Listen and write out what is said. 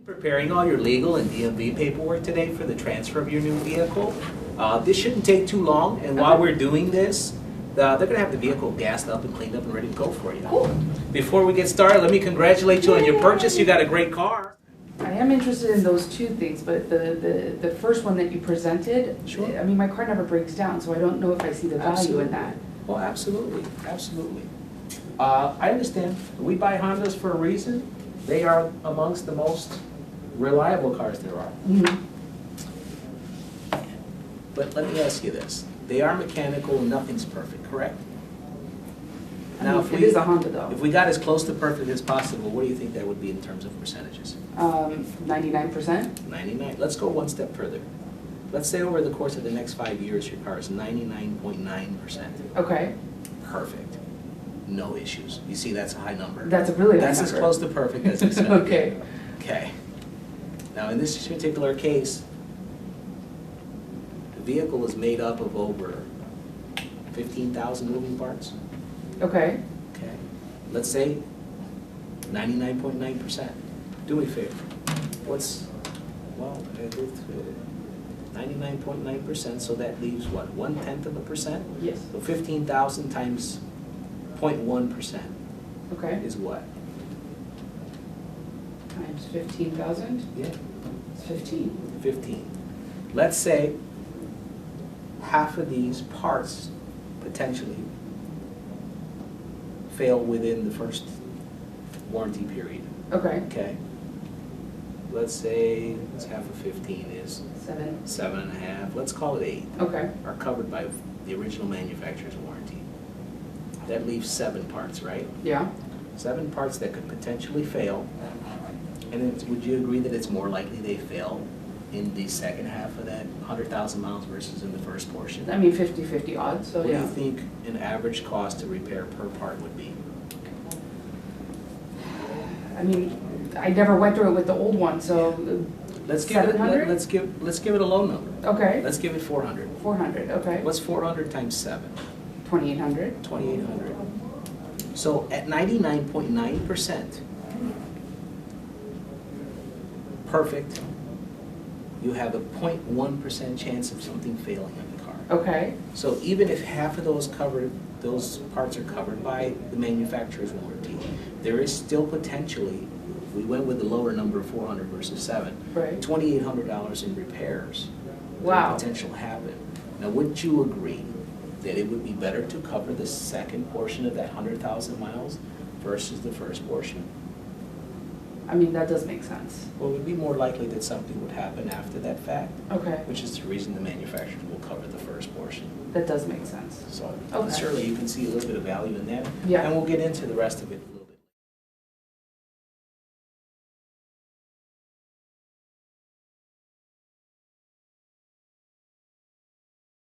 Preparing all your legal and DMV paperwork today for the transfer of your new vehicle. This shouldn't take too long, and while we're doing this, they're going to have the vehicle gassed up and cleaned up and ready to go for you. Cool. Before we get started, let me congratulate you on your purchase. You got a great car. I am interested in those two things, but the first one that you presented, Sure. I mean, my car never breaks down, so I don't know if I see the value in that. Well, absolutely, absolutely. I understand. We buy Hondas for a reason. They are amongst the most reliable cars there are. Mhm. But let me ask you this. They are mechanical and nothing's perfect, correct? I mean, it is a Honda though. If we got as close to perfect as possible, what do you think that would be in terms of percentages? 99%? 99. Let's go one step further. Let's say over the course of the next 5 years, your car is 99.9%. Okay. Perfect. No issues. You see, that's a high number. That's a really high That's number. as close to perfect as it's going to Okay. get. Okay. Now, in this particular case, the vehicle is made up of over 15,000 moving parts. Okay. Okay. Let's say 99.9%. Do me a favor. What's, well, 99.9%, so that leaves what, 1/10%? Yes. So 15,000 times 0.1% Okay. is what? Times 15,000? Yeah, It's 15. 15. Let's say half of these parts potentially fail within the first warranty period. Okay. Okay. Let's say what's half of 15 is 7. 7.5. Let's call it 8. Okay. Are covered by the original manufacturer's warranty. That leaves 7 parts, right? Yeah. 7 parts that could potentially fail. And would you agree that it's more likely they fail in the second half of that 100,000 miles versus in the first portion? I mean, 50-50 odds, so What do yeah. you think an average cost to repair per part would be? I mean, I never went through it with the old one, so Let's give it. 700? Let's give it a low number. Okay. Let's give it 400. 400, okay. What's 400 times 7? 2,800. 2,800. So at 99.9% perfect, you have a 0.1% chance of something failing in the car. Okay. So even if half of those parts are covered by the manufacturer's warranty, there is still potentially, if we went with the lower number of 400 versus 7, Right. $2,800 in repairs. Wow. Could potential happen. Now, wouldn't you agree that it would be better to cover the second portion of that 100,000 miles versus the first portion? I mean, that does make sense. Well, it would be more likely that something would happen after that fact, Okay. which is the reason the manufacturers will cover the first portion. That does make sense. So Okay. certainly you can see a little bit of value in that. Yeah. And we'll get into the rest of it a little